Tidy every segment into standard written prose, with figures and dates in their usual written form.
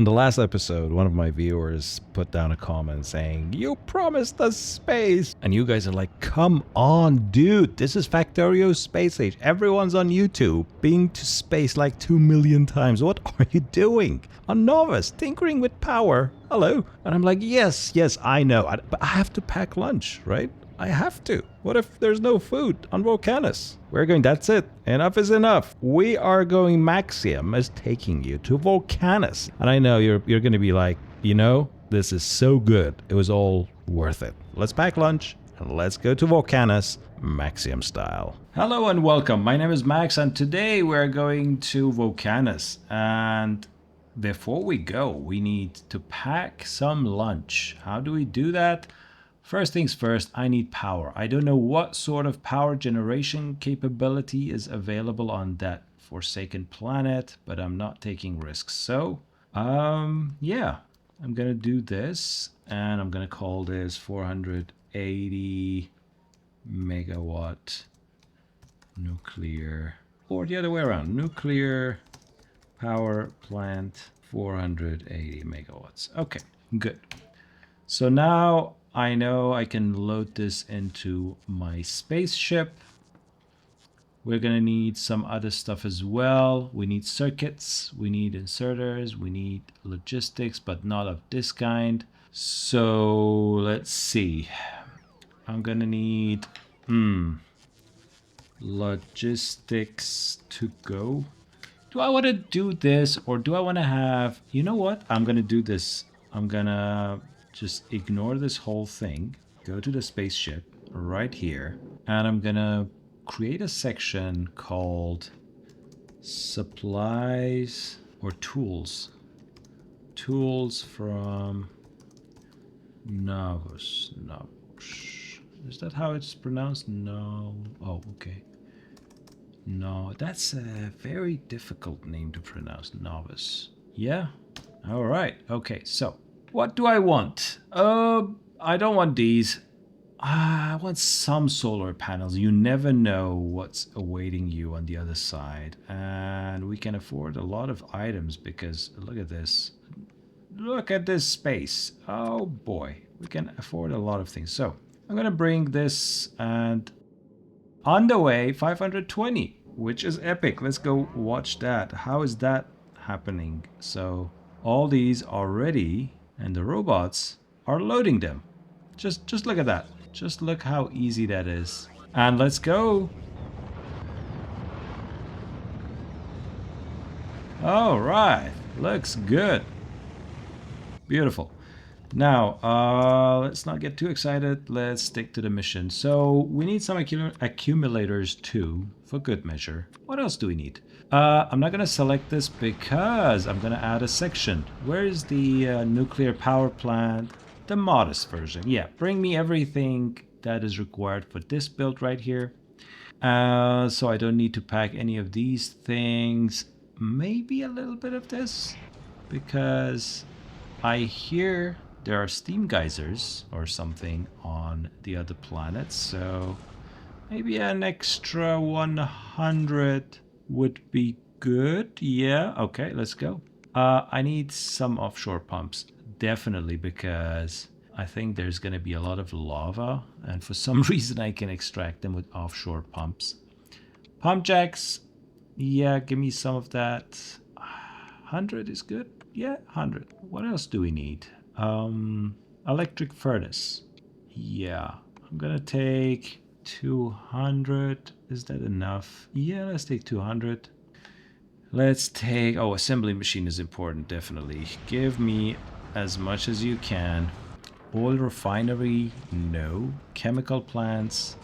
On the last episode, one of my viewers put down a comment saying, "You promised us space." And you guys are like, "Come on, dude. This is Factorio's Space Age. Everyone's on YouTube. Being to space like 2 million times. What are you doing? On Nauvis, tinkering with power. Hello." And I'm like, yes, I know. But I have to pack lunch, right? I have to. What if there's no food on Vulcanus? We're going, that's it. Enough is enough. We are going, Maxium is taking you to Vulcanus. And I know you're going to be like, this is so good. It was all worth it. Let's pack lunch and let's go to Vulcanus, Maxium style. Hello and welcome. My name is Max and today we're going to Vulcanus. And before we go, we need to pack some lunch. How do we do that? First things first, I need power. I don't know what sort of power generation capability is available on that forsaken planet, but I'm not taking risks. So, yeah, I'm gonna do this, and I'm gonna call this 480 megawatt nuclear, or the other way around, nuclear power plant 480 megawatts. Okay, good. So now I know I can load this into my spaceship. We're gonna need some other stuff as well. We need circuits, we need inserters, we need logistics, but not of this kind. So let's see. I'm gonna need logistics to go. Do I want to do this or do I want to have, you know what? I'm gonna do this. I'm gonna just ignore this whole thing, go to the spaceship right here, and I'm gonna create a section called supplies or tools. Tools from Nauvis. Is that how it's pronounced? No. Oh, okay. No, that's a very difficult name to pronounce. Nauvis. Yeah? All right. Okay, so what do I want? I don't want these. I want some solar panels. You never know what's awaiting you on the other side. And we can afford a lot of items because look at this. Look at this space. Oh boy, we can afford a lot of things. So I'm going to bring this and on the way 520, which is epic. Let's go watch that. How is that happening? So all these are ready and the robots are loading them. Just look at that. Just look how easy that is. And let's go. All right, looks good. Beautiful. Now, let's not get too excited. Let's stick to the mission. So we need some accumulators too, for good measure. What else do we need? I'm not going to select this because I'm going to add a section. Where is the nuclear power plant? The modest version. Yeah, bring me everything that is required for this build right here. So I don't need to pack any of these things. Maybe a little bit of this because I hear there are steam geysers or something on the other planets, so maybe an extra 100 would be good. Yeah, okay, let's go. I need some offshore pumps, definitely, because I think there's going to be a lot of lava, and for some reason I can extract them with offshore pumps. Pump jacks, yeah, give me some of that. 100 is good. Yeah, 100. What else do we need? Electric furnace. Yeah, I'm gonna take 200. Is that enough? Yeah, let's take 200. Let's take, oh, assembly machine is important, definitely. Give me as much as you can. Oil refinery, no. Chemical plants.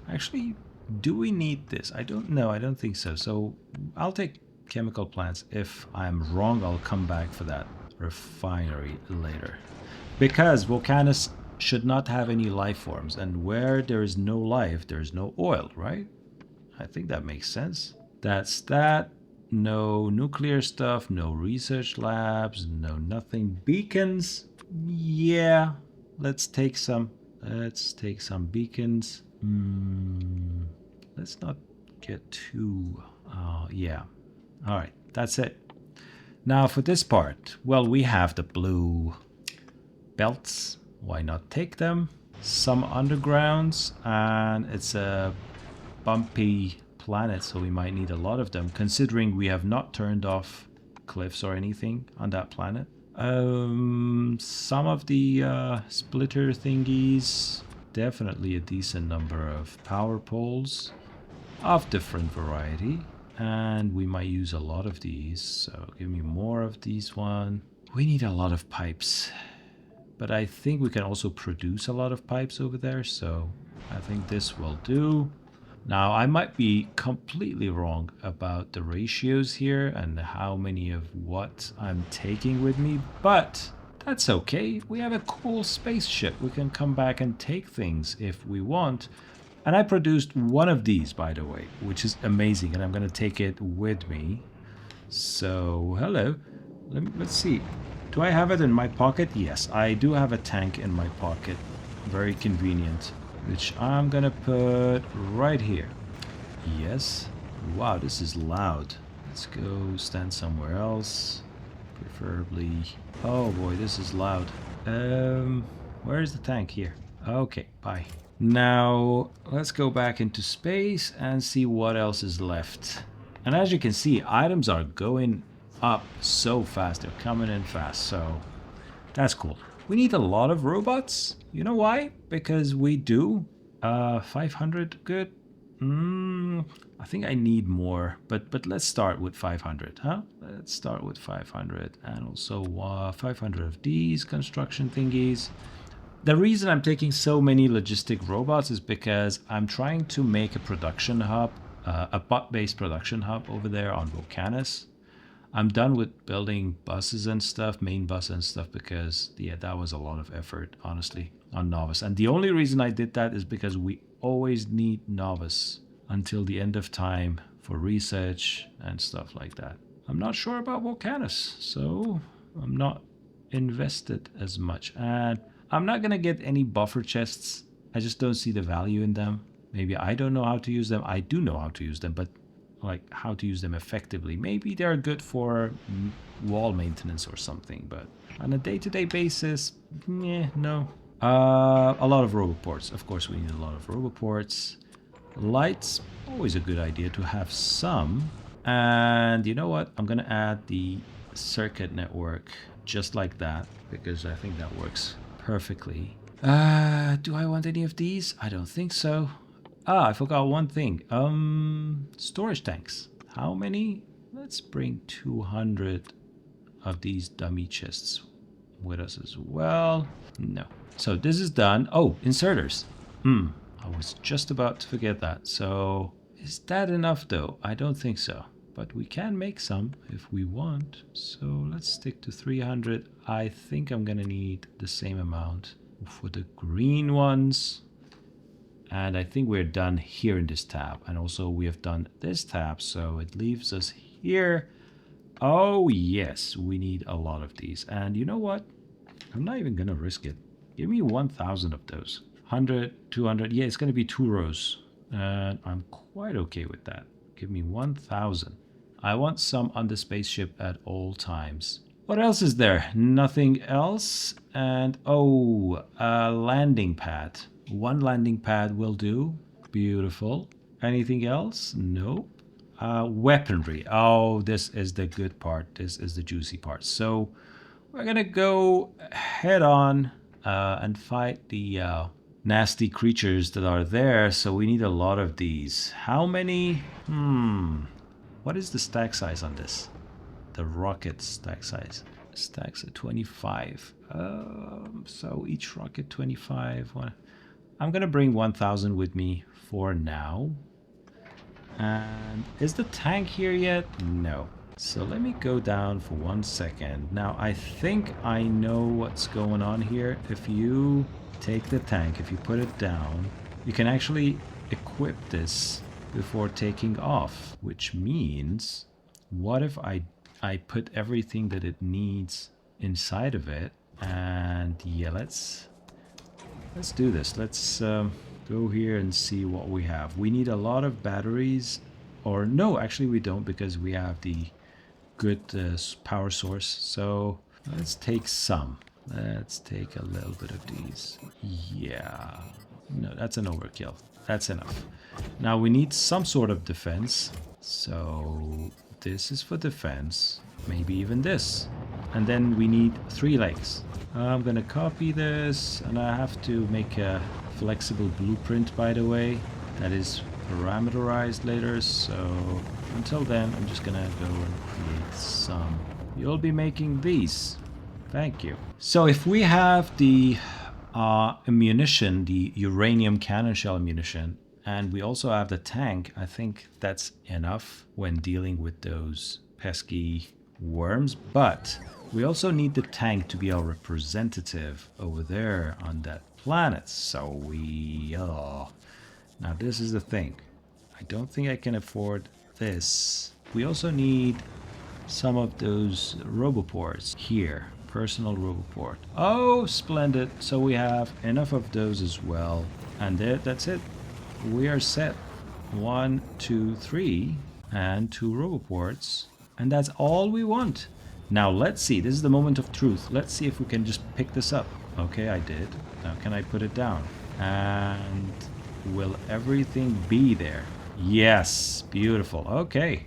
Actually, do we need this? I don't know, I don't think so. So I'll take chemical plants. If I'm wrong, I'll come back for that refinery later. Because Vulcanus should not have any life forms, and where there is no life, there is no oil, right? I think that makes sense. That's that. No nuclear stuff, no research labs, no nothing. Beacons, yeah, let's take some. Let's take some beacons. Let's not get too, yeah. All right, that's it. Now for this part, well, we have the blue belts. Why not take them? Some undergrounds, and it's a bumpy planet, so we might need a lot of them, considering we have not turned off cliffs or anything on that planet. Some of the splitter thingies, definitely a decent number of power poles of different variety, and we might use a lot of these, so give me more of these one. We need a lot of pipes, but I think we can also produce a lot of pipes over there, so I think this will do. Now, I might be completely wrong about the ratios here and how many of what I'm taking with me, but that's okay. We have a cool spaceship. We can come back and take things if we want. And I produced one of these, by the way, which is amazing, and I'm going to take it with me. So, hello. Let's see. Do I have it in my pocket? Yes, I do have a tank in my pocket. Very convenient. Which I'm gonna put right here. Yes. Wow, this is loud. Let's go stand somewhere else. Preferably... Oh boy, this is loud. Where is the tank? Here. Okay, bye. Now, let's go back into space and see what else is left. And as you can see, items are going up so fast. They're coming in fast, so that's cool. We need a lot of robots. You know why? Because we do. 500, good. I think I need more, but let's start with 500, huh? Let's start with 500, and also 500 of these construction thingies. The reason I'm taking so many logistic robots is because I'm trying to make a production hub, a bot-based production hub over there on Vulcanus. I'm done with building buses and stuff, main bus and stuff, because yeah, that was a lot of effort, honestly, on Nauvis. And the only reason I did that is because we always need Nauvis until the end of time for research and stuff like that. I'm not sure about Vulcanus, so I'm not invested as much. And I'm not going to get any buffer chests. I just don't see the value in them. Maybe I don't know how to use them. I do know how to use them, but like how to use them effectively. Maybe they're good for wall maintenance or something, but on a day-to-day basis, no. A lot of roboports. Of course, we need a lot of roboports. Lights, always a good idea to have some. And you know what? I'm gonna add the circuit network just like that, because I think that works perfectly. Do I want any of these? I don't think so. Ah, I forgot one thing. Storage tanks. How many? Let's bring 200 of these dummy chests with us as well. No. So this is done. Oh, inserters. I was just about to forget that. So is that enough though? I don't think so. But we can make some if we want. So let's stick to 300. I think I'm gonna need the same amount for the green ones. And I think we're done here in this tab. And also we have done this tab, so it leaves us here. Oh yes, we need a lot of these. And you know what? I'm not even gonna risk it. Give me 1,000 of those. 100, 200, yeah, it's gonna be 2 rows. And I'm quite okay with that. Give me 1,000. I want some on the spaceship at all times. What else is there? Nothing else. And oh, a landing pad. One landing pad will do. Beautiful. Anything else? Nope. Weaponry. Oh, this is the good part. This is the juicy part. So we're gonna go head on and fight the nasty creatures that are there. So we need a lot of these. How many? What is the stack size on this? The rocket stack size. Stacks at 25. So each rocket 25. I'm gonna bring 1,000 with me for now. And is the tank here yet? No. So let me go down for 1 second. Now I think I know what's going on here. If you take the tank, if you put it down, you can actually equip this before taking off, which means what if I put everything that it needs inside of it? And yeah, let's do this. Let's go here and see what we have. We need a lot of batteries, or no, actually we don't, because we have the good power source. So let's take some. Let's take a little bit of these. Yeah. No, that's an overkill. That's enough. Now we need some sort of defense. So this is for defense. Maybe even this. And then we need 3 legs. I'm gonna copy this, and I have to make a flexible blueprint, by the way, that is parameterized later. So until then, I'm just gonna go and create some. You'll be making these. Thank you. So if we have the ammunition, the uranium cannon shell ammunition, and we also have the tank, I think that's enough when dealing with those pesky worms. But we also need the tank to be our representative over there on that planet. So we... now this is the thing. I don't think I can afford this. We also need some of those roboports here. Personal roboport. Oh, splendid. So we have enough of those as well. And there, that's it. We are set. 1, 2, 3, and 2 roboports. And that's all we want. Now let's see. This is the moment of truth. Let's see if we can just pick this up. Okay, I did. Now can I put it down? And will everything be there? Yes. Beautiful. Okay.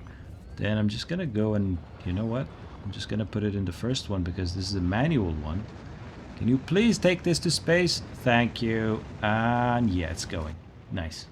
Then I'm just gonna go and, you know what? I'm just gonna put it in the first one because this is a manual one. Can you please take this to space? Thank you. And yeah, it's going. Nice.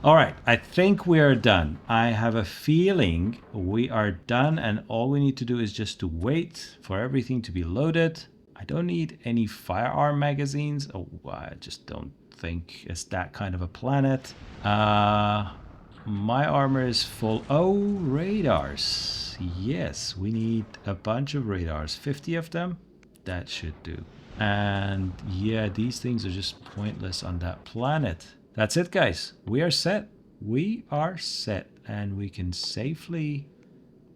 All right, I think we are done. I have a feeling we are done, and all we need to do is just to wait for everything to be loaded. I don't need any firearm magazines. Oh, I just don't think it's that kind of a planet. My armor is full. Oh, radars. Yes, we need a bunch of radars. 50 of them? That should do. And yeah, these things are just pointless on that planet. That's it, guys. We are set. We are set. And we can safely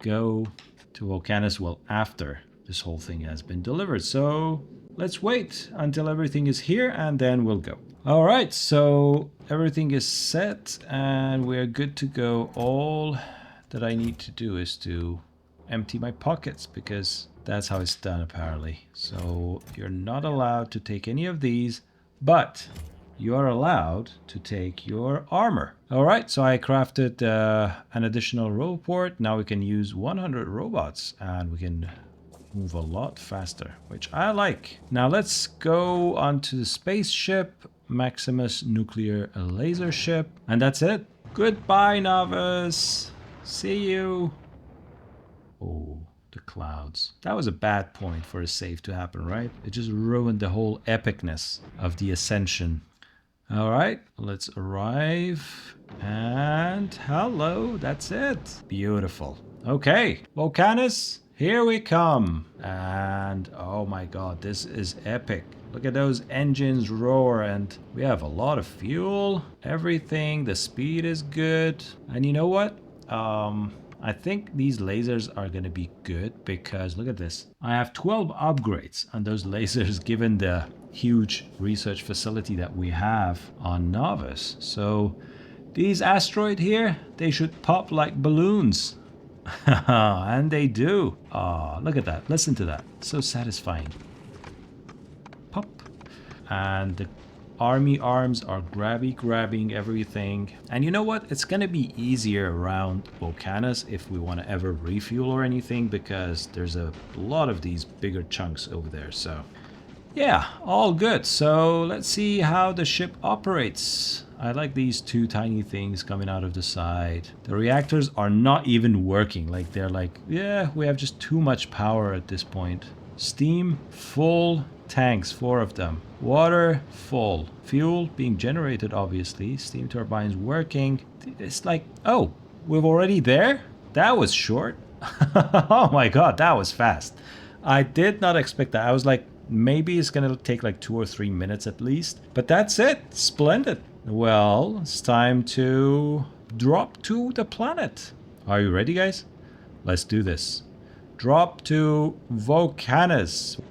go to Vulcanus, well, after this whole thing has been delivered. So let's wait until everything is here and then we'll go. All right, so everything is set and we're good to go. All that I need to do is to empty my pockets because that's how it's done apparently. So you're not allowed to take any of these, but you are allowed to take your armor. All right, so I crafted an additional roboport. Now we can use 100 robots and we can move a lot faster, which I like. Now let's go onto the spaceship, Maximus nuclear laser ship, and that's it. Goodbye, Nauvis. See you. Oh, the clouds. That was a bad point for a save to happen, right? It just ruined the whole epicness of the ascension. All right, let's arrive. And hello, that's it. Beautiful. Okay, Vulcanus, here we come. And oh my god, this is epic. Look at those engines roar, and we have a lot of fuel. Everything, the speed is good. And you know what? I think these lasers are going to be good because look at this. I have 12 upgrades on those lasers given the huge research facility that we have on Nauvis. So these asteroids here, they should pop like balloons. And they do. Oh, look at that. Listen to that. So satisfying. Pop. And the army arms are grabbing everything. And you know what? It's going to be easier around Vulcanus if we want to ever refuel or anything because there's a lot of these bigger chunks over there. So yeah, all good. So let's see how the ship operates. I like these two tiny things coming out of the side. The reactors are not even working. Like they're like, yeah, we have just too much power at this point. Steam full. Tanks, 4 of them. Water, full. Fuel being generated, obviously. Steam turbines working. It's like, oh, we're already there? That was short. Oh my god, that was fast. I did not expect that. I was like, maybe it's gonna take like 2 or 3 minutes at least. But that's it. Splendid. Well, it's time to drop to the planet. Are you ready, guys? Let's do this. Drop to Vulcanus.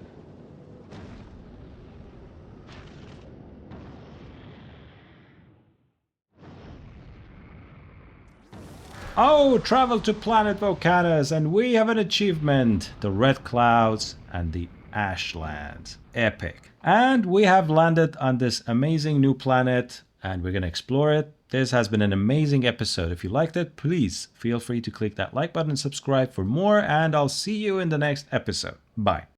Oh, travel to planet Vulcanus, and we have an achievement. The red clouds and the ashlands. Epic. And we have landed on this amazing new planet, and we're going to explore it. This has been an amazing episode. If you liked it, please feel free to click that like button and subscribe for more, and I'll see you in the next episode. Bye.